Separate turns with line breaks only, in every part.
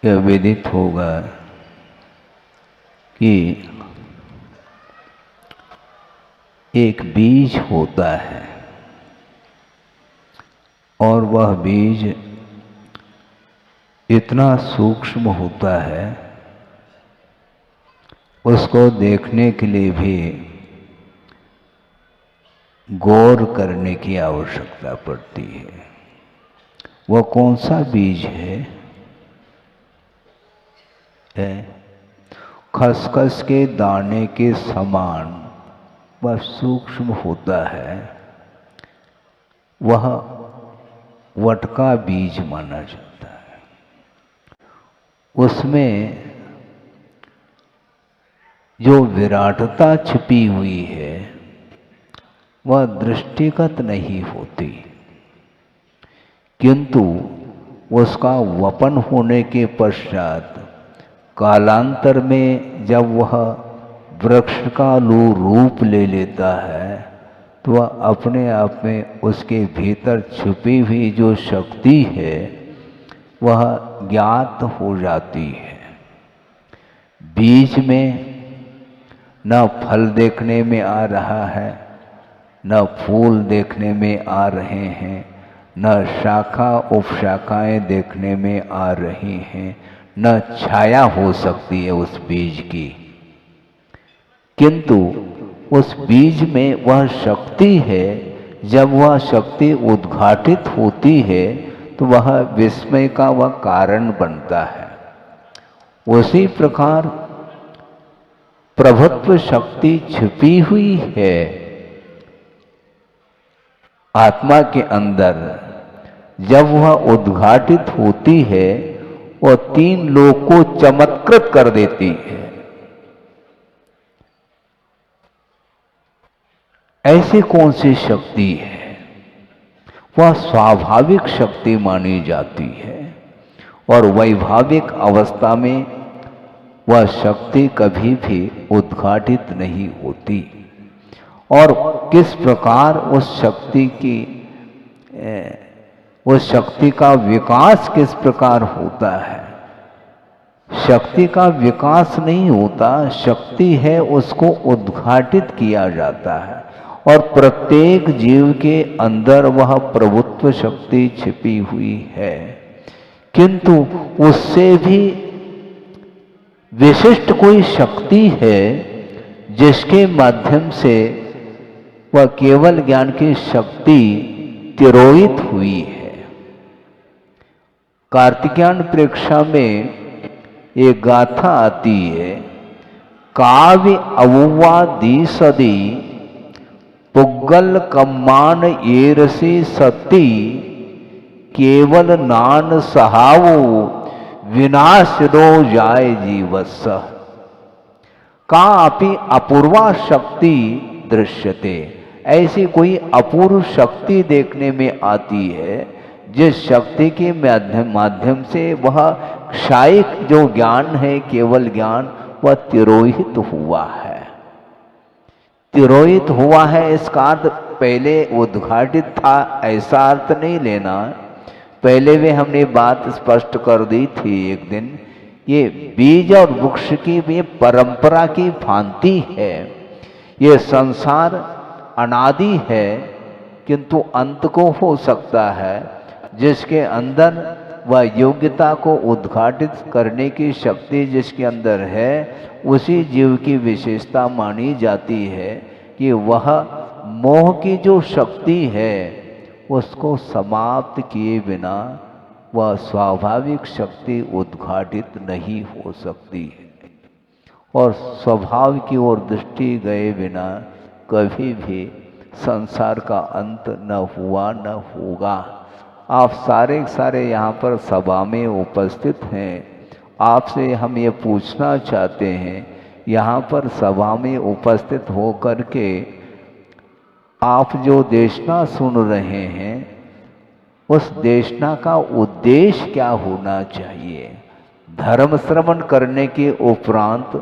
यह विदित होगा कि एक बीज होता है और वह बीज इतना सूक्ष्म होता है, उसको देखने के लिए भी गौर करने की आवश्यकता पड़ती है। वह कौन सा बीज है? खसखस के दाने के समान वह सूक्ष्म होता है। वह वटका बीज माना जाता है। उसमें जो विराटता छिपी हुई है वह दृष्टिगत नहीं होती, किंतु उसका वपन होने के पश्चात कालांतर में जब वह वृक्ष का रूप ले लेता है तो वह अपने आप में उसके भीतर छुपी हुई जो शक्ति है वह ज्ञात हो जाती है। बीज में न फल देखने में आ रहा है, न फूल देखने में आ रहे हैं, न शाखा उपशाखाएं देखने में आ रही हैं, न छाया हो सकती है उस बीज की, किंतु उस बीज में वह शक्ति है। जब वह शक्ति उद्घाटित होती है तो वह विस्मय का वह कारण बनता है। उसी प्रकार प्रभुत्व शक्ति छिपी हुई है आत्मा के अंदर। जब वह उद्घाटित होती है वह तीन लोक को चमत्कृत कर देती है। ऐसी कौन सी शक्ति है? वह स्वाभाविक शक्ति मानी जाती है और वैभाविक अवस्था में वह शक्ति कभी भी उद्घाटित नहीं होती। और किस प्रकार उस शक्ति का विकास किस प्रकार होता है? शक्ति का विकास नहीं होता, शक्ति है उसको उद्घाटित किया जाता है और प्रत्येक जीव के अंदर वह प्रभुत्व शक्ति छिपी हुई है, किंतु उससे भी विशिष्ट कोई शक्ति है जिसके माध्यम से वह केवल ज्ञान की शक्ति तिरोहित हुई है। कार्तिकेयन प्रेक्षा में एक गाथा आती है, काव्य अवुवा दी सदी पुग्गल कम्मान येरसी सती केवल नान सहावो विनाश दो जाय जीवस। कापि अपूर्वा शक्ति दृश्यते। ऐसी कोई अपूर्व शक्ति देखने में आती है जिस शक्ति के माध्यम से वह क्षायिक जो ज्ञान है, केवल ज्ञान, वह तिरोहित हुआ है। तिरोहित हुआ है इसका अर्थ पहले उद्घाटित था ऐसा अर्थ नहीं लेना। पहले भी हमने बात स्पष्ट कर दी थी एक दिन, ये बीज और वृक्ष की भी परंपरा की भांति है। ये संसार अनादि है किंतु अंत को हो सकता है। जिसके अंदर वह योग्यता को उद्घाटित करने की शक्ति जिसके अंदर है, उसी जीव की विशेषता मानी जाती है कि वह मोह की जो शक्ति है उसको समाप्त किए बिना वह स्वाभाविक शक्ति उद्घाटित नहीं हो सकती है और स्वभाव की ओर दृष्टि गए बिना कभी भी संसार का अंत न हुआ न होगा। आप सारे यहाँ पर सभा में उपस्थित हैं। आपसे हम ये पूछना चाहते हैं, यहाँ पर सभा में उपस्थित हो कर के आप जो देशना सुन रहे हैं उस देशना का उद्देश्य क्या होना चाहिए? धर्म श्रवण करने के उपरांत,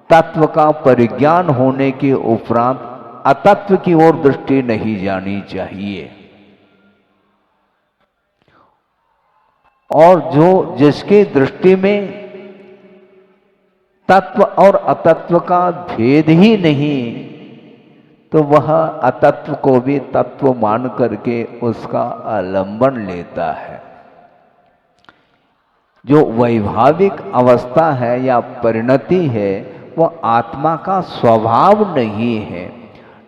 तत्व का परिज्ञान होने के उपरांत अतत्व की ओर दृष्टि नहीं जानी चाहिए। और जो जिसकी दृष्टि में तत्व और अतत्व का भेद ही नहीं, तो वह अतत्व को भी तत्व मान करके उसका आलंबन लेता है। जो वैभाविक अवस्था है या परिणति है वह आत्मा का स्वभाव नहीं है।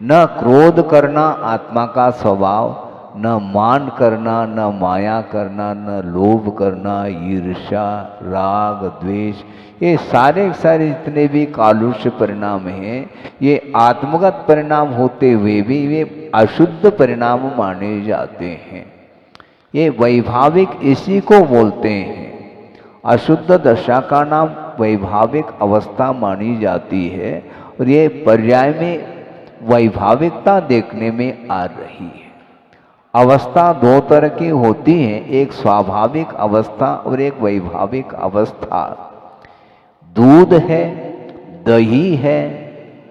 न क्रोध करना आत्मा का स्वभाव, न मान करना, न माया करना, न लोभ करना, ईर्ष्या, राग, द्वेष, ये सारे जितने भी कालुष्य परिणाम हैं, ये आत्मगत परिणाम होते हुए भी वे अशुद्ध परिणाम माने जाते हैं। ये वैभाविक इसी को बोलते हैं। अशुद्ध दशा का नाम वैभाविक अवस्था मानी जाती है और ये पर्याय में वैभाविकता देखने में आ रही है। अवस्था दो तरह की होती हैं, एक स्वाभाविक अवस्था और एक वैभाविक अवस्था। दूध है, दही है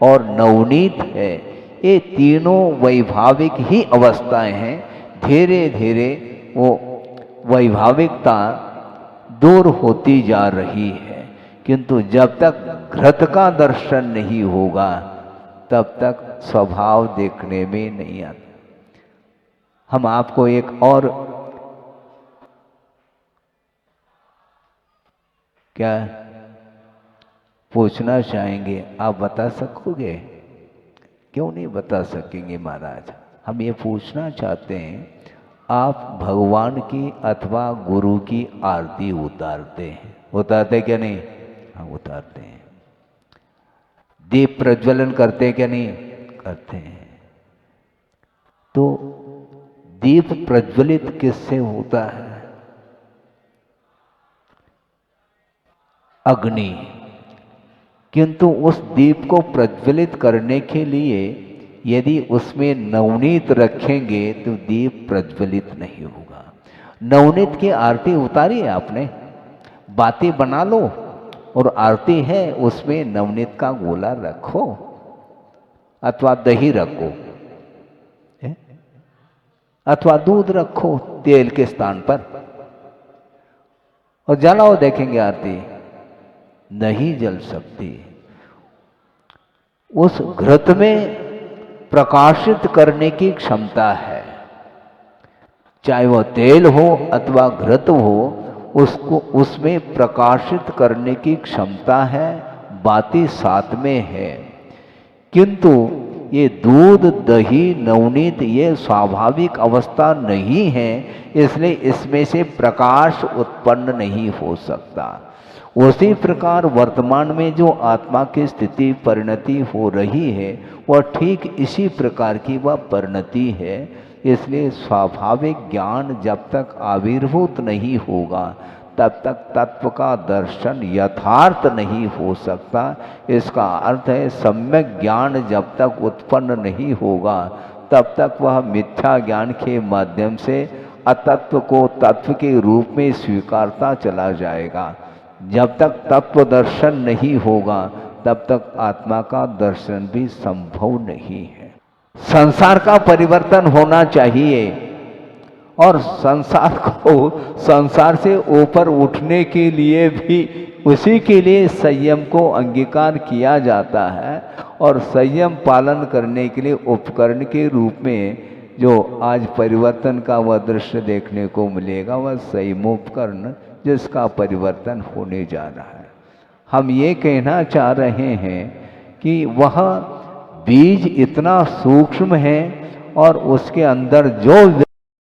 और नवनीत है, ये तीनों वैभाविक ही अवस्थाएं हैं। धीरे धीरे वो वैभाविकता दूर होती जा रही है, किंतु जब तक घृत का दर्शन नहीं होगा तब तक स्वभाव देखने में नहीं आता। हम आपको एक और क्या पूछना चाहेंगे, आप बता सकोगे? क्यों नहीं बता सकेंगे महाराज? हम ये पूछना चाहते हैं, आप भगवान की अथवा गुरु की आरती उतारते हैं? उतारते क्या नहीं? हाँ, उतारते हैं। दीप प्रज्वलन करते क्या नहीं? करते हैं। तो दीप प्रज्वलित किससे होता है? अग्नि। किंतु उस दीप को प्रज्वलित करने के लिए यदि उसमें नवनीत रखेंगे तो दीप प्रज्वलित नहीं होगा। नवनीत की आरती उतारी है आपने, बाती बना लो और आरती है उसमें नवनीत का गोला रखो अथवा दही रखो अथवा दूध रखो तेल के स्थान पर और जलाओ, देखेंगे आरती नहीं जल सकती। उस घृत में प्रकाशित करने की क्षमता है, चाहे वह तेल हो अथवा घृत हो, उसको उसमें प्रकाशित करने की क्षमता है, बाती साथ में है। किंतु ये दूध, दही, नवनीत ये स्वाभाविक अवस्था नहीं है, इसलिए इसमें से प्रकाश उत्पन्न नहीं हो सकता। उसी प्रकार वर्तमान में जो आत्मा की स्थिति परिणति हो रही है वह ठीक इसी प्रकार की वह परिणति है। इसलिए स्वाभाविक ज्ञान जब तक आविर्भूत नहीं होगा तब तक तत्व का दर्शन यथार्थ नहीं हो सकता। इसका अर्थ है सम्यक ज्ञान जब तक उत्पन्न नहीं होगा तब तक वह मिथ्या ज्ञान के माध्यम से अतत्व को तत्व के रूप में स्वीकारता चला जाएगा। जब तक तत्व दर्शन नहीं होगा तब तक आत्मा का दर्शन भी संभव नहीं है। संसार का परिवर्तन होना चाहिए और संसार से ऊपर उठने के लिए भी उसी के लिए संयम को अंगीकार किया जाता है और संयम पालन करने के लिए उपकरण के रूप में जो आज परिवर्तन का वह दृश्य देखने को मिलेगा वह संयमोपकरण जिसका परिवर्तन होने जा रहा है। हम ये कहना चाह रहे हैं कि वह बीज इतना सूक्ष्म है और उसके अंदर जो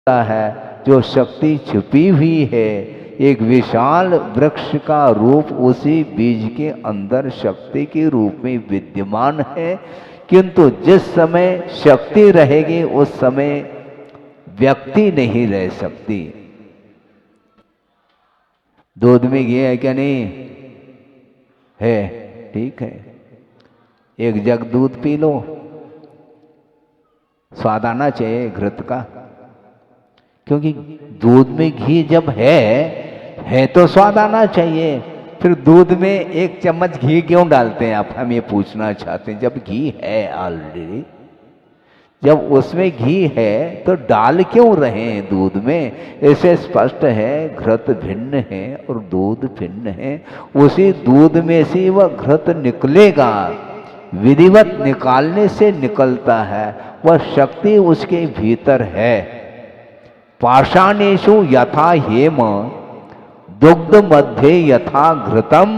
है, जो शक्ति छुपी हुई है, एक विशाल वृक्ष का रूप उसी बीज के अंदर शक्ति के रूप में विद्यमान है। किंतु जिस समय शक्ति रहेगी उस समय व्यक्ति नहीं रह सकती। दूध में घी है क्या? नहीं है, ठीक है, एक जग दूध पी लो, स्वाद आना चाहिए घृत का, क्योंकि दूध में घी जब है तो स्वाद आना चाहिए। फिर दूध में एक चम्मच घी क्यों डालते हैं आप? हम ये पूछना चाहते हैं। जब घी है ऑलरेडी, जब उसमें घी है तो डाल क्यों रहे हैं दूध में? ऐसे स्पष्ट है घृत भिन्न है और दूध भिन्न है। उसी दूध में से वह घृत निकलेगा, विधिवत निकालने से निकलता है, वह शक्ति उसके भीतर है। पाषाणेषु यथा हेम, दुग्ध मध्ये यथा घृतम,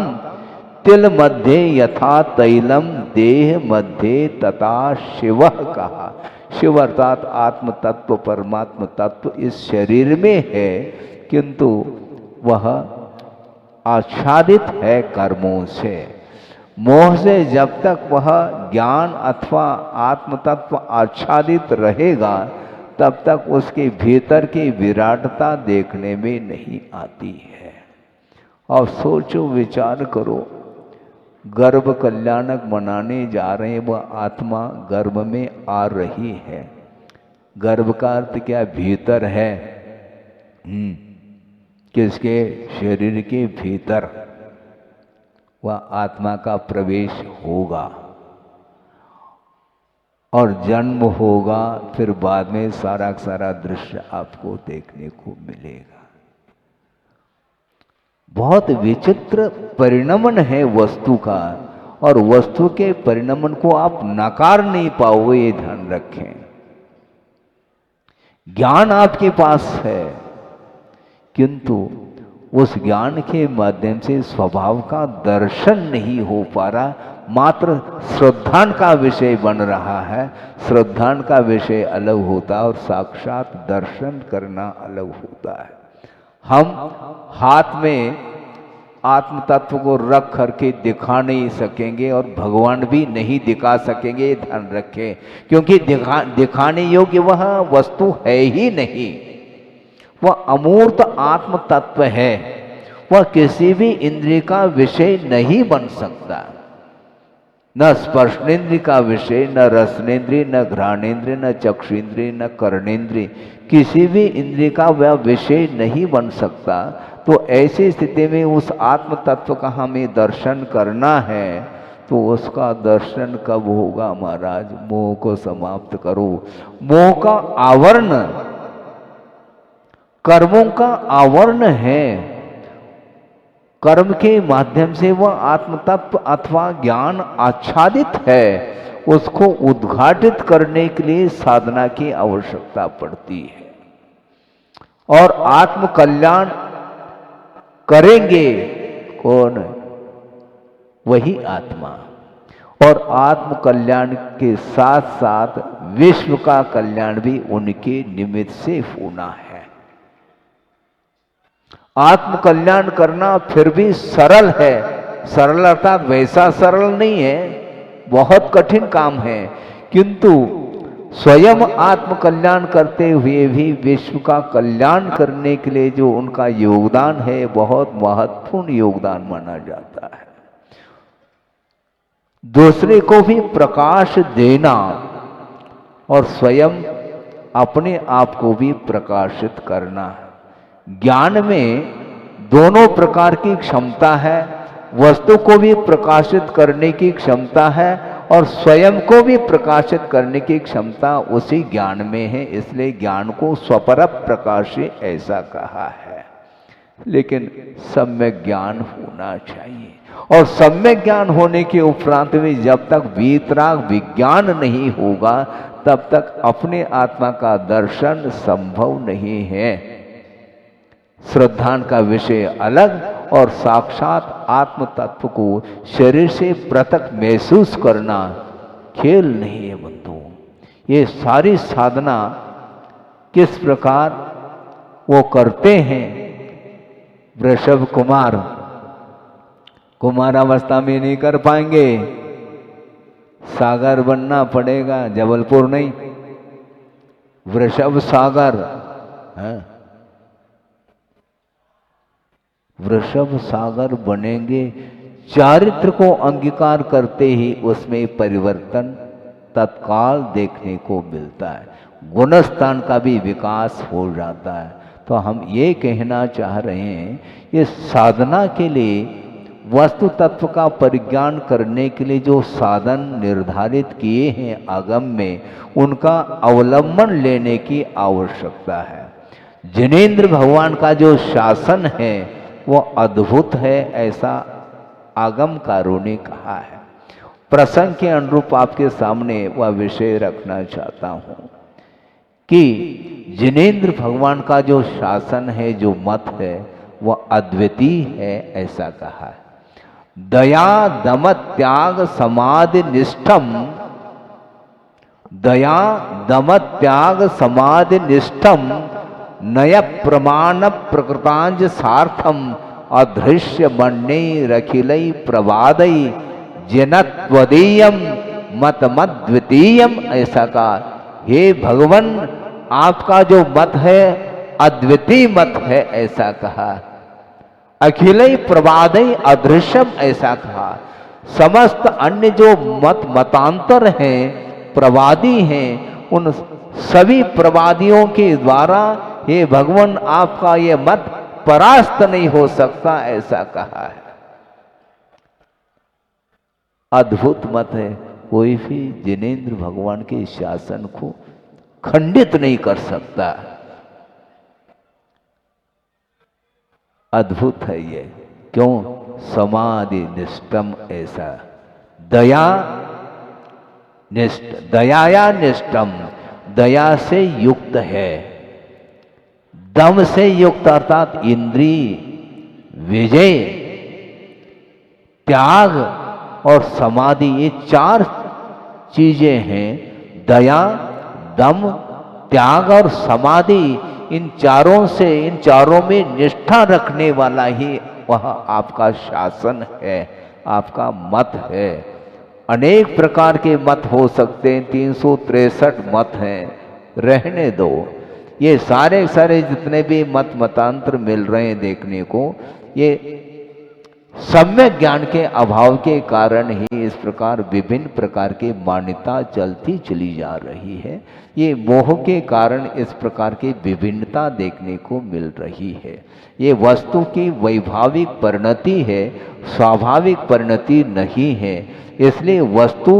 तिल मध्ये यथा तैलम, देह मध्ये तथा शिव कहा। शिव अर्थात आत्म तत्व, परमात्म तत्व इस शरीर में है, किंतु वह आच्छादित है कर्मों से। मोह से जब तक वह ज्ञान अथवा आत्म तत्व आच्छादित रहेगा, तब तक उसके भीतर की विराटता देखने में नहीं आती है। और सोचो, विचार करो, गर्भ कल्याणक मनाने जा रहे हैं, वह आत्मा गर्भ में आ रही है। गर्भ का अर्थ क्या? भीतर है। किसके? शरीर के भीतर वह आत्मा का प्रवेश होगा और जन्म होगा, फिर बाद में सारा सारा दृश्य आपको देखने को मिलेगा। बहुत विचित्र परिणमन है वस्तु का, और वस्तु के परिणमन को आप नकार नहीं पाओगे, ये ध्यान रखें। ज्ञान आपके पास है, किंतु उस ज्ञान के माध्यम से स्वभाव का दर्शन नहीं हो पा रहा, मात्र श्रद्धान का विषय बन रहा है। श्रद्धान का विषय अलग होता है और साक्षात दर्शन करना अलग होता है। हम हाथ में आत्म तत्व को रख करके दिखा नहीं सकेंगे और भगवान भी नहीं दिखा सकेंगे, ये ध्यान रखें, क्योंकि दिखाने योग्य वह वस्तु है ही नहीं। वह अमूर्त आत्म तत्व है, वह किसी भी इंद्रिय का विषय नहीं बन सकता। न स्पर्शनेन्द्रिय का विषय, न रसनेन्द्रिय, न घ्राणेन्द्रिय, न चक्षुन्द्रिय, न कर्णेन्द्रिय, किसी भी इंद्रिय का वह विषय नहीं बन सकता। तो ऐसी स्थिति में उस आत्म तत्व का हमें दर्शन करना है, तो उसका दर्शन कब होगा महाराज? मोह को समाप्त करो। मोह का आवरण कर्मों का आवरण है। कर्म के माध्यम से वह आत्म तत्व अथवा ज्ञान आच्छादित है, उसको उद्घाटित करने के लिए साधना की आवश्यकता पड़ती है। और आत्म कल्याण करेंगे कौन? वही आत्मा। और आत्म कल्याण के साथ साथ विश्व का कल्याण भी उनके निमित्त से होना है। आत्म कल्याण करना फिर भी सरल है। सरल अर्थात वैसा सरल नहीं है, बहुत कठिन काम है, किंतु स्वयं आत्म कल्याण करते हुए भी विश्व का कल्याण करने के लिए जो उनका योगदान है, बहुत महत्वपूर्ण योगदान माना जाता है। दूसरे को भी प्रकाश देना और स्वयं अपने आप को भी प्रकाशित करना। ज्ञान में दोनों प्रकार की क्षमता है, वस्तु को भी प्रकाशित करने की क्षमता है और स्वयं को भी प्रकाशित करने की क्षमता उसी ज्ञान में है। इसलिए ज्ञान को स्वपर प्रकाशी ऐसा कहा है। लेकिन सम्यक ज्ञान होना चाहिए, और सम्यक ज्ञान होने के उपरांत भी जब तक वीतराग विज्ञान नहीं होगा, तब तक अपने आत्मा का दर्शन संभव नहीं है। श्रद्धान का विषय अलग, और साक्षात आत्म तत्व को शरीर से पृथक महसूस करना खेल नहीं है बंधुओं। ये सारी साधना किस प्रकार वो करते हैं? वृषभ कुमार कुमारावस्था में नहीं कर पाएंगे, सागर बनना पड़ेगा, जबलपुर नहीं, वृषभ सागर है। वृषभ सागर बनेंगे, चारित्र को अंगीकार करते ही उसमें परिवर्तन तत्काल देखने को मिलता है, गुणस्थान का भी विकास हो जाता है। तो हम ये कहना चाह रहे हैं, ये साधना के लिए वस्तु तत्व का परिज्ञान करने के लिए जो साधन निर्धारित किए हैं आगम में, उनका अवलंबन लेने की आवश्यकता है। जिनेंद्र भगवान का जो शासन है वो अद्भुत है, ऐसा आगमकारों ने कहा है। प्रसंग के अनुरूप आपके सामने वह विषय रखना चाहता हूं कि जिनेंद्र भगवान का जो शासन है, जो मत है, वह अद्वितीय है, ऐसा कहा है। दया दम त्याग समाधि निष्ठम, दया दम त्याग समाधि निष्ठम नय प्रमाण प्रकृतांज सार्थम अदृश्य मन्ने रखिलई प्रवादई जनत्वदीयम मत मत द्वितीयम, ऐसा कहा। हे भगवान, आपका जो मत है अद्वितीय मत है, ऐसा कहा। अखिलई प्रवादई अदृश्यम, ऐसा कहा। समस्त अन्य जो मत मतांतर हैं, प्रवादी हैं, उन सभी प्रवादियों के द्वारा हे भगवान आपका ये मत परास्त नहीं हो सकता, ऐसा कहा है। अद्भुत मत है, कोई भी जिनेंद्र भगवान के शासन को खंडित नहीं कर सकता। अद्भुत है ये, क्यों? समाधि निष्ठम, ऐसा। दया निष्ठ, दयाया निष्ठम, दया से युक्त है। दम से युक्त अर्थात इंद्रिय विजय, त्याग और समाधि, ये चार चीजें हैं। दया, दम, त्याग और समाधि, इन चारों से, इन चारों में निष्ठा रखने वाला ही वह आपका शासन है, आपका मत है। अनेक प्रकार के मत हो सकते हैं, 363 मत हैं, रहने दो। ये सारे सारे जितने भी मत मतांतर मिल रहे हैं देखने को, ये सम्यक ज्ञान के अभाव के कारण ही इस प्रकार विभिन्न प्रकार की मान्यता चलती चली जा रही है। ये मोह के कारण इस प्रकार की विभिन्नता देखने को मिल रही है। ये वस्तु की वैभाविक परिणति है, स्वाभाविक परिणति नहीं है। इसलिए वस्तु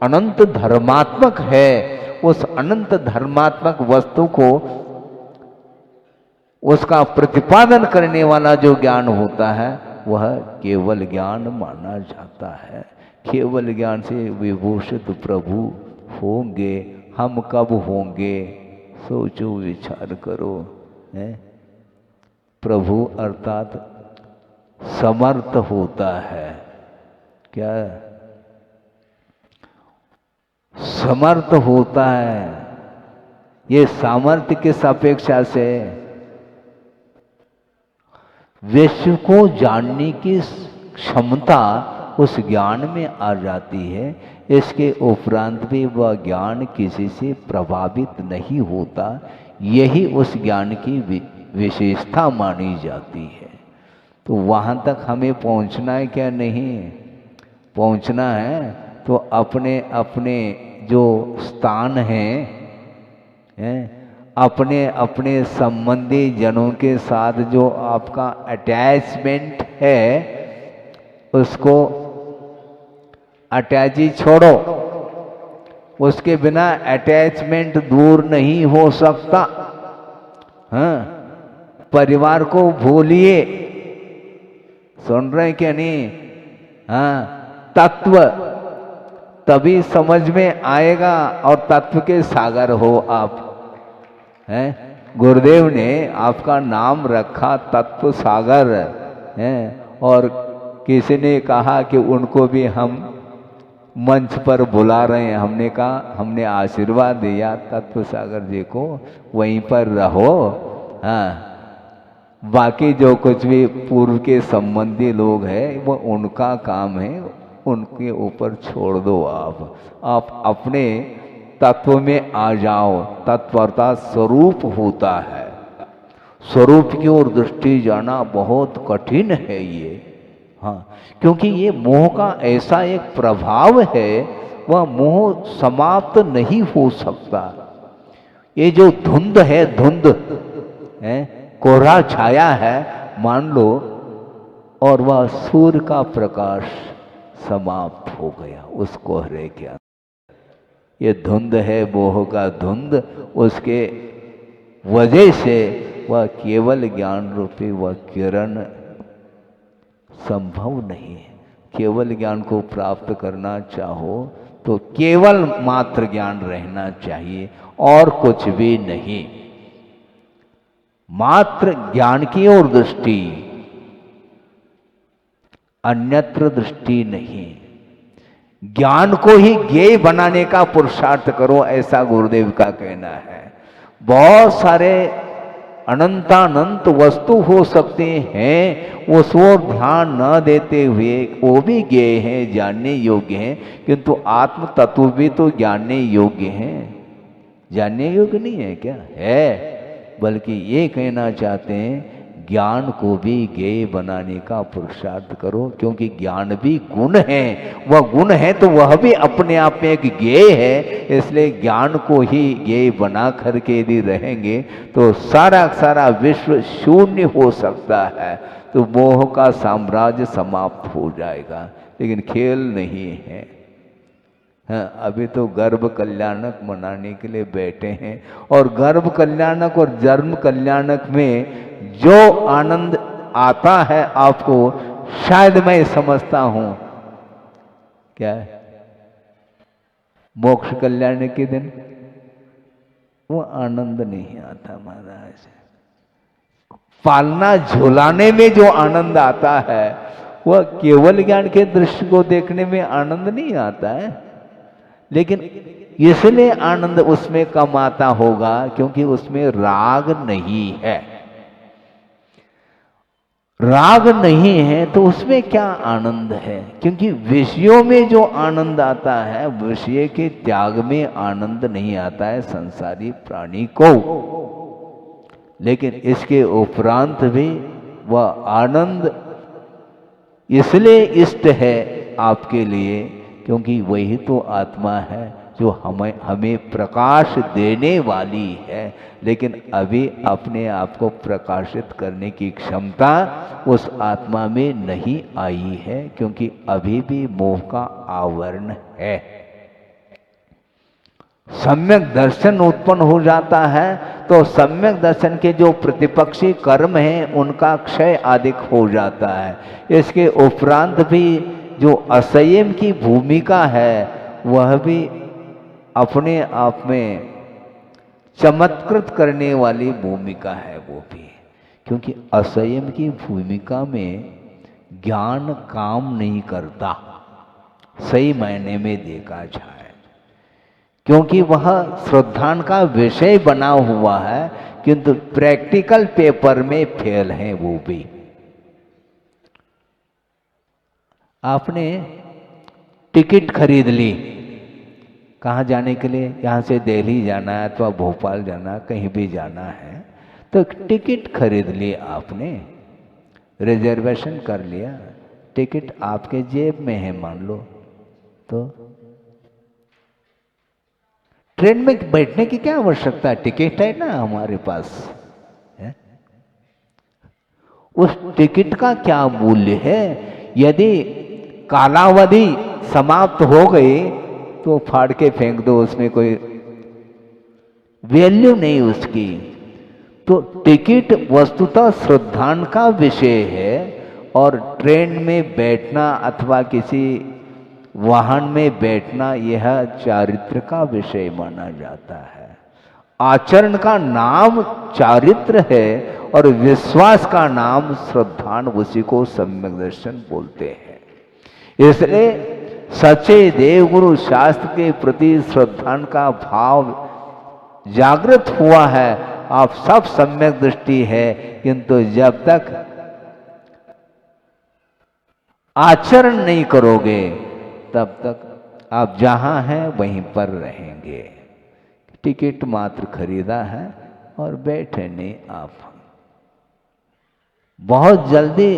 अनंत धर्मात्मक है। उस अनंत धर्मात्मक वस्तु को, उसका प्रतिपादन करने वाला जो ज्ञान होता है, वह केवल ज्ञान माना जाता है। केवल ज्ञान से विभूषित प्रभु होंगे, हम कब होंगे? सोचो, विचार करो। है प्रभु अर्थात समर्थ होता है। क्या समर्थ होता है? ये सामर्थ्य किस अपेक्षा से? विश्व को जानने की क्षमता उस ज्ञान में आ जाती है। इसके उपरांत भी वह ज्ञान किसी से प्रभावित नहीं होता। यही उस ज्ञान की विशेषता मानी जाती है। तो वहाँ तक हमें पहुँचना है क्या? नहीं पहुँचना है तो अपने अपने जो स्थान हैं, अपने अपने संबंधी जनों के साथ जो आपका अटैचमेंट है, उसको अटैची छोड़ो। उसके बिना अटैचमेंट दूर नहीं हो सकता। हाँ, परिवार को भूलिए। सुन रहे क्या नहीं? हाँ, तत्व तभी समझ में आएगा और तत्व के सागर हो आप। हैं, गुरुदेव ने आपका नाम रखा तत्व सागर है। और किसी ने कहा कि उनको भी हम मंच पर बुला रहे हैं। हमने कहा, हमने आशीर्वाद दिया तत्व सागर जी को, वहीं पर रहो। हाँ, बाकी जो कुछ भी पूर्व के संबंधी लोग हैं, वो उनका काम है, उनके ऊपर छोड़ दो। आप अपने तत्व में आ जाओ। तत्व अर्थात स्वरूप होता है। स्वरूप की ओर दृष्टि जाना बहुत कठिन है ये। हाँ, क्योंकि ये मोह का ऐसा एक प्रभाव है, वह मोह समाप्त नहीं हो सकता। ये जो धुंध है, धुंध है, कोहरा छाया है, मान लो और वह सूर्य का प्रकाश समाप्त हो गया उस कोहरे के अंदर। ये धुंध है मोह का धुंध, उसके वजह से वह केवल ज्ञान रूपी वह किरण संभव नहीं है। केवल ज्ञान को प्राप्त करना चाहो तो केवल मात्र ज्ञान रहना चाहिए और कुछ भी नहीं। मात्र ज्ञान की ओर दृष्टि, अन्यत्र दृष्टि नहीं। ज्ञान को ही ज्ञेय बनाने का पुरुषार्थ करो, ऐसा गुरुदेव का कहना है। बहुत सारे अनंतानंत वस्तु हो सकते हैं, उस ओर ध्यान न देते हुए वो भी ज्ञेय हैं, जानने योग्य हैं, किंतु आत्म तत्व भी तो जानने योग्य हैं। जानने योग्य नहीं है क्या? है। बल्कि ये कहना चाहते हैं ज्ञान को भी ज्ञेय बनाने का पुरुषार्थ करो, क्योंकि ज्ञान भी गुण है। वह गुण है तो वह भी अपने आप में एक ज्ञेय है। इसलिए ज्ञान को ही ज्ञेय बना करके यदि रहेंगे तो सारा सारा विश्व शून्य हो सकता है, तो मोह का साम्राज्य समाप्त हो जाएगा। लेकिन खेल नहीं है। हाँ, अभी तो गर्भ कल्याणक मनाने के लिए बैठे हैं, और गर्भ कल्याणक और जन्म कल्याणक में जो आनंद आता है आपको, शायद मैं समझता हूं क्या है, मोक्ष कल्याण के दिन वो आनंद नहीं आता महाराज। पालना झुलाने में जो आनंद आता है वह केवल ज्ञान के दृश्य को देखने में आनंद नहीं आता है। लेकिन इसलिए आनंद उसमें कम आता होगा क्योंकि उसमें राग नहीं है। राग नहीं है तो उसमें क्या आनंद है? क्योंकि विषयों में जो आनंद आता है, विषय के त्याग में आनंद नहीं आता है संसारी प्राणी को। लेकिन इसके उपरांत भी वह आनंद इसलिए इष्ट है आपके लिए क्योंकि वही तो आत्मा है जो हमें प्रकाश देने वाली है। लेकिन अभी अपने आप को प्रकाशित करने की क्षमता उस आत्मा में नहीं आई है, क्योंकि अभी भी मोह का आवरण है। सम्यक दर्शन उत्पन्न हो जाता है तो सम्यक दर्शन के जो प्रतिपक्षी कर्म हैं उनका क्षय अधिक हो जाता है। इसके उपरांत भी जो असंयम की भूमिका है वह भी अपने आप में चमत्कृत करने वाली भूमिका है वो भी, क्योंकि असंयम की भूमिका में ज्ञान काम नहीं करता सही मायने में देखा जाए, क्योंकि वह श्रद्धान का विषय बना हुआ है किंतु प्रैक्टिकल पेपर में फेल है वो भी। आपने टिकट खरीद ली कहाँ जाने के लिए, यहाँ से दिल्ली जाना है अथवा भोपाल जाना है, कहीं भी जाना है तो टिकट खरीद ली आपने, रिजर्वेशन कर लिया, टिकट आपके जेब में है मान लो, तो ट्रेन में बैठने की क्या आवश्यकता है? टिकट है ना हमारे पास है? उस टिकट का क्या मूल्य है? यदि कालावधि समाप्त हो गई तो फाड़ के फेंक दो, उसमें कोई वैल्यू नहीं उसकी। तो टिकट वस्तुतः श्रद्धान का विषय है, और ट्रेन में बैठना अथवा किसी वाहन में बैठना यह चारित्र का विषय माना जाता है। आचरण का नाम चारित्र है और विश्वास का नाम श्रद्धान, उसी को सम्यक दर्शन बोलते हैं। इसलिए सच्चे देवगुरु शास्त्र के प्रति श्रद्धान का भाव जागृत हुआ है, आप सब सम्यक दृष्टि है, किंतु जब तक आचरण नहीं करोगे तब तक आप जहां हैं वहीं पर रहेंगे। टिकट मात्र खरीदा है और बैठे नहीं आप। बहुत जल्दी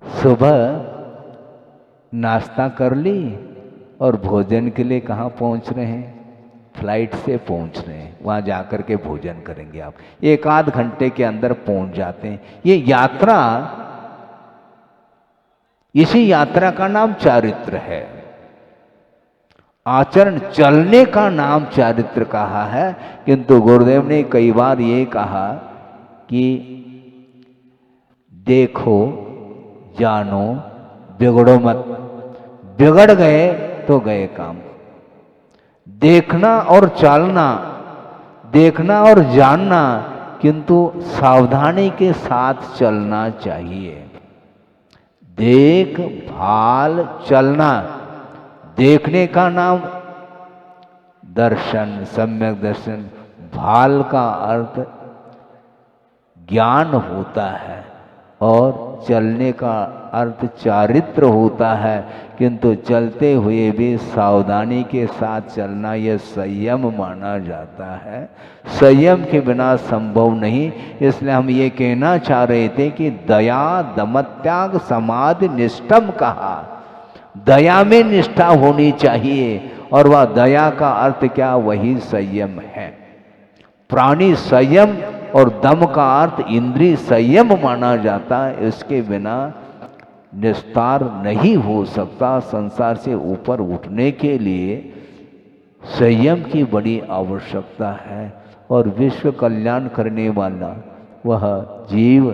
सुबह नाश्ता कर ली और भोजन के लिए कहाँ पहुंच रहे हैं? फ्लाइट से पहुंच रहे हैं, वहां जाकर के भोजन करेंगे आप, 1 आध घंटे के अंदर पहुंच जाते हैं। ये यात्रा, इसी यात्रा का नाम चारित्र है। आचरण, चलने का नाम चारित्र कहा है। किंतु गुरुदेव ने कई बार ये कहा कि देखो, जानो, बिगड़ो मत। बिगड़ गए तो गए काम। देखना और चलना, देखना और जानना, किंतु सावधानी के साथ चलना चाहिए। देख भाल चलना, देखने का नाम दर्शन, सम्यक दर्शन। भाल का अर्थ ज्ञान होता है और चलने का अर्थ चारित्र होता है। किंतु चलते हुए भी सावधानी के साथ चलना, यह संयम माना जाता है। संयम के बिना संभव नहीं। इसलिए हम ये कहना चाह रहे थे कि दया दमत्याग समाधि निष्ठम कहा। दया में निष्ठा होनी चाहिए, और वह दया का अर्थ क्या, वही संयम है। प्राणी संयम और दम का अर्थ इंद्रिय संयम माना जाता है। इसके बिना निस्तार नहीं हो सकता। संसार से ऊपर उठने के लिए संयम की बड़ी आवश्यकता है। और विश्व कल्याण करने वाला वह जीव,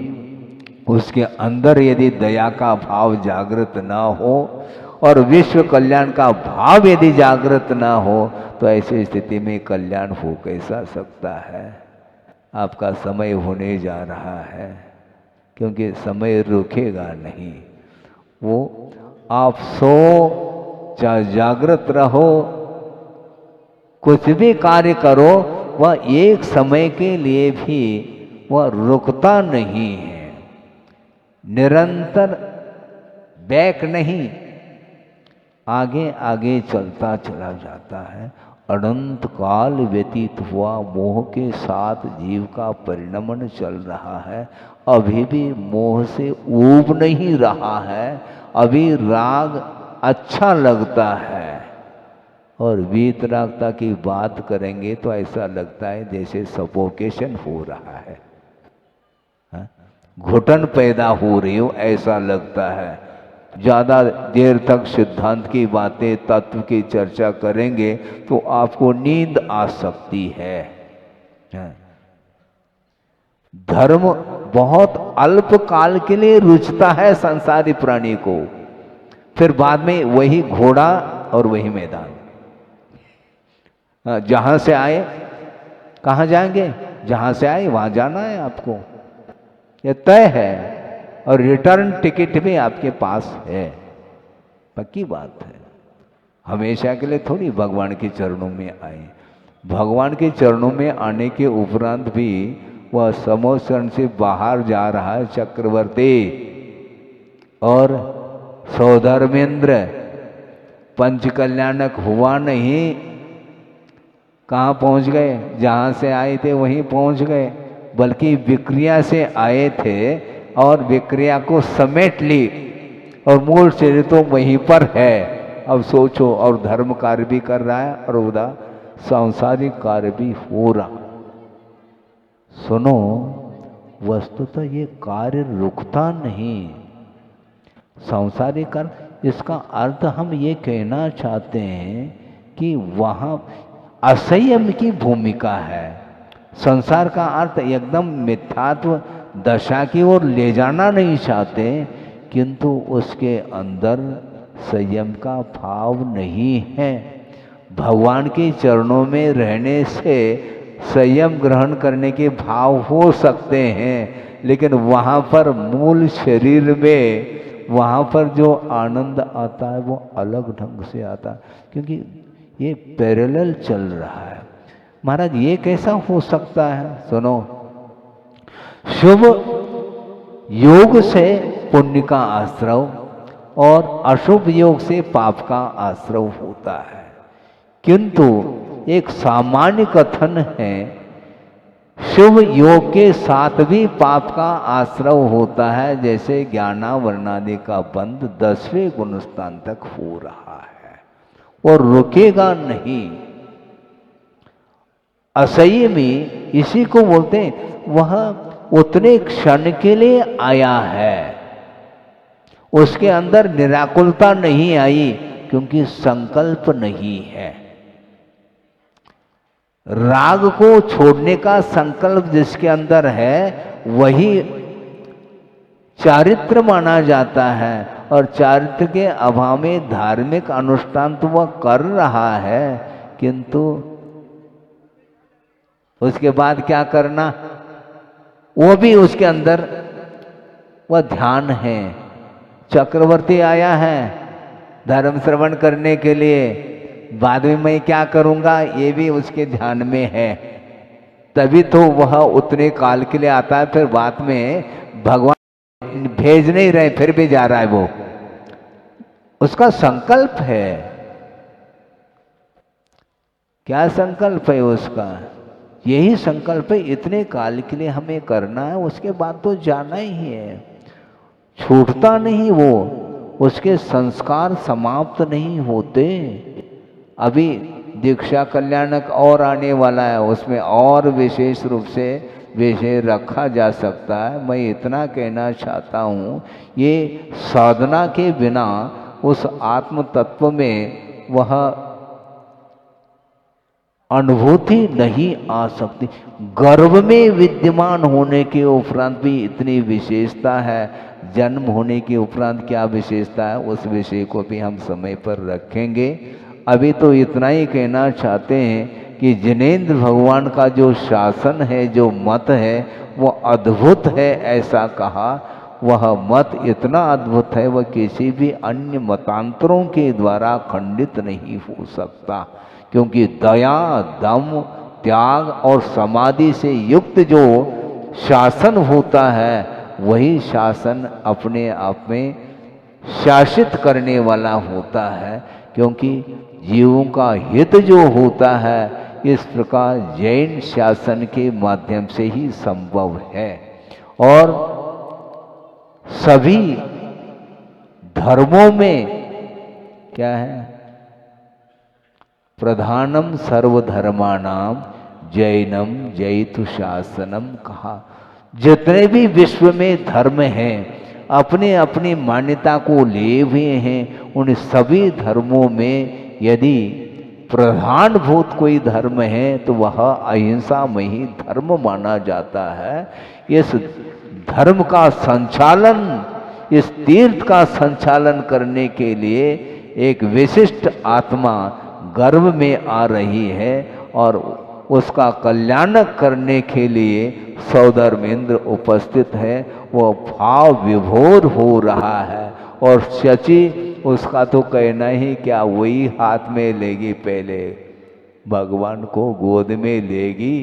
उसके अंदर यदि दया का भाव जागृत ना हो और विश्व कल्याण का भाव यदि जागृत ना हो, तो ऐसी स्थिति में कल्याण हो कैसा सकता है। आपका समय होने जा रहा है, क्योंकि समय रुकेगा नहीं। वो आप सो चाहे जागृत रहो, कुछ भी कार्य करो, वह एक समय के लिए भी वह रुकता नहीं है। निरंतर बैक नहीं, आगे आगे चलता चला जाता है। अनंत काल व्यतीत हुआ, मोह के साथ जीव का परिणमन चल रहा है। अभी भी मोह से ऊब नहीं रहा है। अभी राग अच्छा लगता है, और वीतरागता की बात करेंगे तो ऐसा लगता है जैसे सफोकेशन हो रहा है, घुटन पैदा हो रही हो ऐसा लगता है। ज़्यादा देर तक सिद्धांत की बातें, तत्व की चर्चा करेंगे तो आपको नींद आ सकती है। धर्म बहुत अल्प काल के लिए रुचता है संसारी प्राणी को, फिर बाद में वही घोड़ा और वही मैदान। जहां से आए कहाँ जाएंगे, जहां से आए वहां जाना है आपको, यह तय है। और रिटर्न टिकट भी आपके पास है, पक्की बात है। हमेशा के लिए थोड़ी भगवान के चरणों में आए। भगवान के चरणों में आने के उपरांत भी वह समोषण से बाहर जा रहा है चक्रवर्ती और सौधर्मेंद्र, पंच कल्याणक हुआ नहीं। कहाँ पहुँच गए, जहाँ से आए थे वहीं पहुँच गए, बल्कि विक्रिया से आए थे और विक्रिया को समेट ली, और मूल शरीर तो वहीं पर है। अब सोचो, और धर्म कार्य भी कर रहा है और उधर सांसारिक कार्य भी हो रहा। सुनो, वस्तुतः ये कार्य रुकता नहीं। सांसारिक कार्य, इसका अर्थ हम ये कहना चाहते हैं कि वहाँ असंयम की भूमिका है। संसार का अर्थ एकदम मिथ्यात्व दशा की ओर ले जाना नहीं चाहते, किंतु उसके अंदर संयम का भाव नहीं है। भगवान के चरणों में रहने से संयम ग्रहण करने के भाव हो सकते हैं, लेकिन वहाँ पर मूल शरीर में वहाँ पर जो आनंद आता है वो अलग ढंग से आता है, क्योंकि ये पैरेलल चल रहा है। महाराज ये कैसा हो सकता है? सुनो, शुभ योग से पुण्य का आश्रव और अशुभ योग से पाप का आश्रव होता है, किंतु एक सामान्य कथन है, शुभ योग के साथ भी पाप का आश्रव होता है। जैसे ज्ञानावरणादि का बंध 10वें गुणस्थान तक हो रहा है और रुकेगा नहीं। असंयमी इसी को बोलते हैं, वह उतने क्षण के लिए आया है, उसके अंदर निराकुलता नहीं आई क्योंकि संकल्प नहीं है। राग को छोड़ने का संकल्प जिसके अंदर है वही चारित्र माना जाता है, और चारित्र के अभाव में धार्मिक अनुष्ठान तो वह कर रहा है, किंतु उसके बाद क्या करना, वो भी उसके अंदर वह ध्यान है। चक्रवर्ती आया है धर्म श्रवण करने के लिए, बाद में मैं क्या करूंगा ये भी उसके ध्यान में है, तभी तो वह उतने काल के लिए आता है। फिर बाद में भगवान भेज नहीं रहे फिर भी जा रहा है, वो उसका संकल्प है। क्या संकल्प है उसका? यही संकल्प है, इतने काल के लिए हमें करना है, उसके बाद तो जाना ही है। छूटता नहीं वो, उसके संस्कार समाप्त नहीं होते। अभी दीक्षा कल्याणक और आने वाला है, उसमें और विशेष रूप से विषय रखा जा सकता है। मैं इतना कहना चाहता हूँ, ये साधना के बिना उस आत्म तत्व में वह अनुभूति नहीं आ सकती। गर्भ में विद्यमान होने के उपरांत भी इतनी विशेषता है, जन्म होने के उपरांत क्या विशेषता है, उस विषय को भी हम समय पर रखेंगे। अभी तो इतना ही कहना चाहते हैं कि जिनेंद्र भगवान का जो शासन है, जो मत है, वो अद्भुत है ऐसा कहा। वह मत इतना अद्भुत है, वह किसी भी अन्य मतांतरों के द्वारा खंडित नहीं हो सकता, क्योंकि दया, दम, त्याग और समाधि से युक्त जो शासन होता है, वही शासन अपने आप में शासित करने वाला होता है। क्योंकि जीवों का हित जो होता है, इस प्रकार जैन शासन के माध्यम से ही संभव है। और सभी धर्मों में क्या है, प्रधानम सर्वधर्माणाम जैनम जैतु शासनम कहा। जितने भी विश्व में धर्म हैं, अपने अपनी मान्यता को लिए हुए हैं। उन सभी धर्मों में यदि प्रधानभूत कोई धर्म है तो वह अहिंसा में ही धर्म माना जाता है। इस धर्म का संचालन, इस तीर्थ का संचालन करने के लिए एक विशिष्ट आत्मा गर्भ में आ रही है, और उसका कल्याण करने के लिए सौधर्मेंद्र उपस्थित है। वो भाव विभोर हो रहा है, और शची उसका तो कहना ही क्या, वही हाथ में लेगी, पहले भगवान को गोद में लेगी।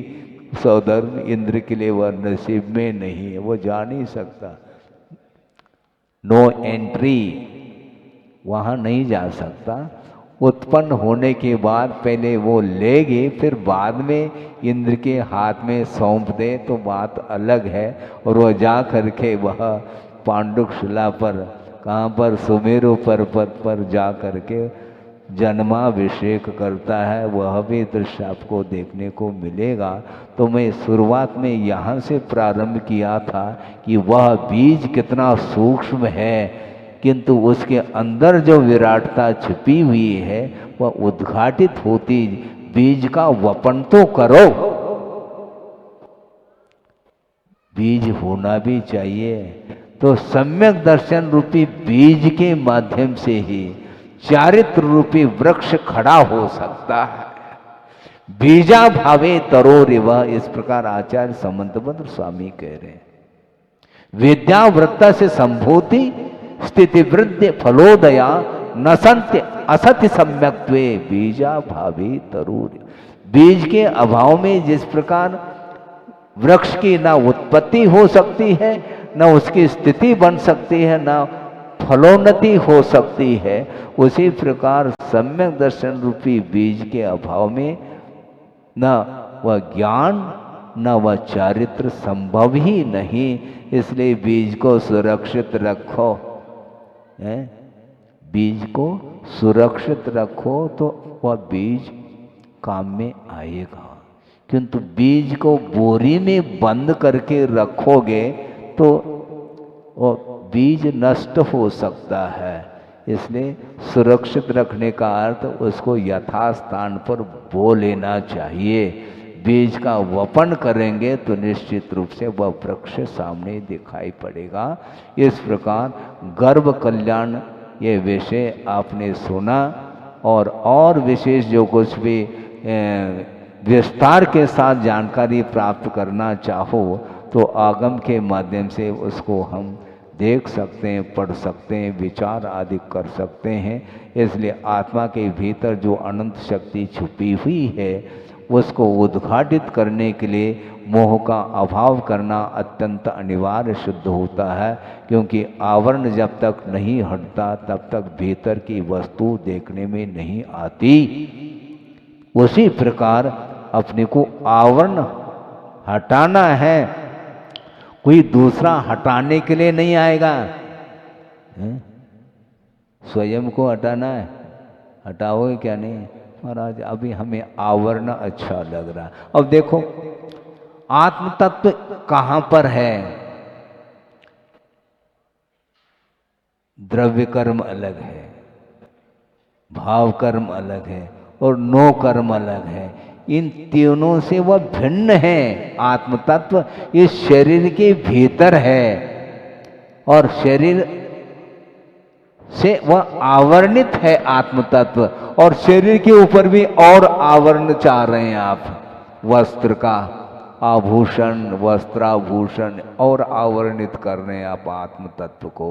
सौधर्म इंद्र के लिए वह नसीब में नहीं है, वो जा नहीं सकता, नो एंट्री, वहाँ नहीं जा सकता। उत्पन्न होने के बाद पहले वो लेगी, फिर बाद में इंद्र के हाथ में सौंप दे तो बात अलग है। और वह जा करके वह पांडुक शिला पर, कहाँ पर, सुमेरु पर्वत पर जा करके जन्माभिषेक करता है। वह भी दृश्य आपको देखने को मिलेगा। तो मैं शुरुआत में यहाँ से प्रारंभ किया था कि वह बीज कितना सूक्ष्म है, किंतु उसके अंदर जो विराटता छिपी हुई है वह उद्घाटित होती। बीज का वपन तो करो, बीज होना भी चाहिए। तो सम्यक दर्शन रूपी बीज के माध्यम से ही चारित्र रूपी वृक्ष खड़ा हो सकता है। बीजा भावे तरो रिव, इस प्रकार आचार्य समंतभद्र स्वामी कह रहे हैं। विद्या वृत्ता से संभूति स्थिति वृद्धि फलोदया न संत्य असत्य सम्यक्त्वे बीजा भावी तरूर। बीज के अभाव में जिस प्रकार वृक्ष की ना उत्पत्ति हो सकती है, न उसकी स्थिति बन सकती है, न फलोन्नति हो सकती है, उसी प्रकार सम्यक दर्शन रूपी बीज के अभाव में न वह ज्ञान न वह चारित्र संभव ही नहीं। इसलिए बीज को सुरक्षित रखो, है? बीज को सुरक्षित रखो तो वह बीज काम में आएगा। किंतु बीज को बोरी में बंद करके रखोगे तो वो बीज नष्ट हो सकता है। इसलिए सुरक्षित रखने का अर्थ उसको यथास्थान पर बो लेना चाहिए। बीज का वपन करेंगे तो निश्चित रूप से वह वृक्ष सामने दिखाई पड़ेगा। इस प्रकार गर्भ कल्याण ये विषय आपने सुना, और विशेष जो कुछ भी विस्तार के साथ जानकारी प्राप्त करना चाहो तो आगम के माध्यम से उसको हम देख सकते हैं, पढ़ सकते हैं, विचार आदि कर सकते हैं। इसलिए आत्मा के भीतर जो अनंत शक्ति छुपी हुई है उसको उद्घाटित करने के लिए मोह का अभाव करना अत्यंत अनिवार्य सिद्ध होता है, क्योंकि आवरण जब तक नहीं हटता तब तक भीतर की वस्तु देखने में नहीं आती। उसी प्रकार अपने को आवरण हटाना है, कोई दूसरा हटाने के लिए नहीं आएगा, स्वयं को हटाना है। हटाओगे क्या? नहीं महाराज, अभी हमें आवरण अच्छा लग रहा है। अब देखो आत्म तत्व कहाँ पर है? द्रव्य कर्म अलग है, भाव कर्म अलग है और नो कर्म अलग है। इन तीनों से वह भिन्न है। आत्म तत्व इस शरीर के भीतर है और शरीर से वह आवरणित है आत्म तत्व, और शरीर के ऊपर भी और आवरण चाह रहे हैं आप, वस्त्र का आभूषण, वस्त्राभूषण और आवरणित कर रहे हैं आप आत्म तत्व को।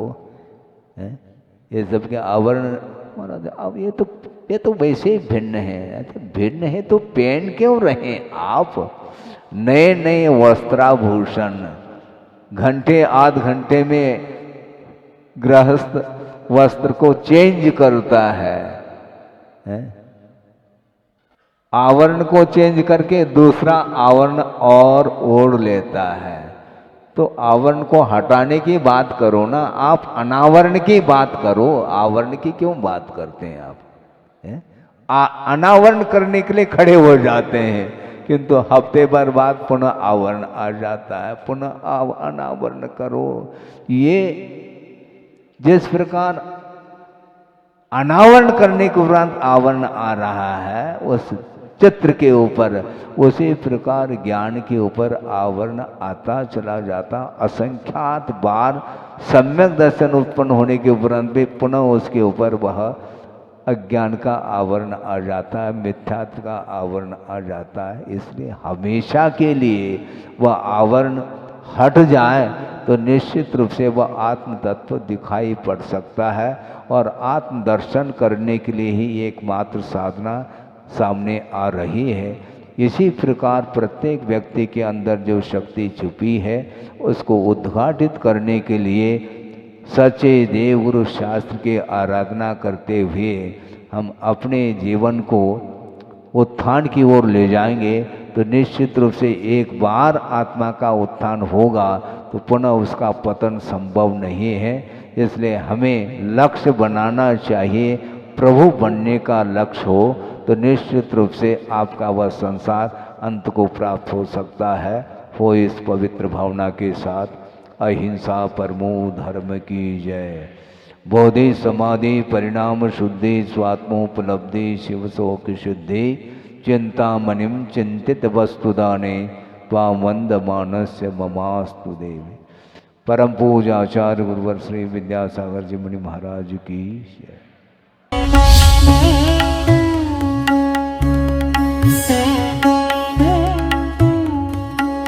ये सब के आवरण महाराज, अब ये तो वैसे ही भिन्न है। भिन्न है तो पहन क्यों रहे आप नए नए वस्त्राभूषण? घंटे आध घंटे में गृहस्थ वस्त्र को चेंज करता है? आवरण को चेंज करके दूसरा आवरण और ओढ़ लेता है। तो आवरण को हटाने की बात करो ना, आप अनावरण की बात करो। आवरण की क्यों बात करते हैं आप? अनावरण करने के लिए खड़े हो जाते हैं, किंतु हफ्ते भर बाद पुनः आवरण आ जाता है, पुनः अनावरण करो। ये जिस प्रकार अनावरण करने के उपरांत आवरण आ रहा है उस चित्र के ऊपर, उसी प्रकार ज्ञान के ऊपर आवरण आता चला जाता। असंख्यात बार सम्यक दर्शन उत्पन्न होने के उपरांत भी पुनः उसके ऊपर वह अज्ञान का आवरण आ जाता है, मिथ्यात्व का आवरण आ जाता है। इसलिए हमेशा के लिए वह आवरण हट जाए तो निश्चित रूप से वह आत्म तत्व दिखाई पड़ सकता है, और आत्म दर्शन करने के लिए ही एकमात्र साधना सामने आ रही है। इसी प्रकार प्रत्येक व्यक्ति के अंदर जो शक्ति छुपी है उसको उद्घाटित करने के लिए सच्चे देवगुरु शास्त्र की आराधना करते हुए हम अपने जीवन को उत्थान की ओर ले जाएंगे तो निश्चित रूप से एक बार आत्मा का उत्थान होगा तो पुनः उसका पतन संभव नहीं है। इसलिए हमें लक्ष्य बनाना चाहिए। प्रभु बनने का लक्ष्य हो तो निश्चित रूप से आपका वह संसार अंत को प्राप्त हो सकता है। हो इस पवित्र भावना के साथ अहिंसा परमो धर्म की जय। बोधि समाधि परिणाम शुद्धि स्वात्मोपलब्धि शिव शोक शुद्धि चिंतामणिम चिंतित वस्तुदाने त्वां वंद मानस्य ममास्तु देवी। परम पूज्य आचार्य गुरुवर श्री विद्यासागर जी मुनि महाराज की जय।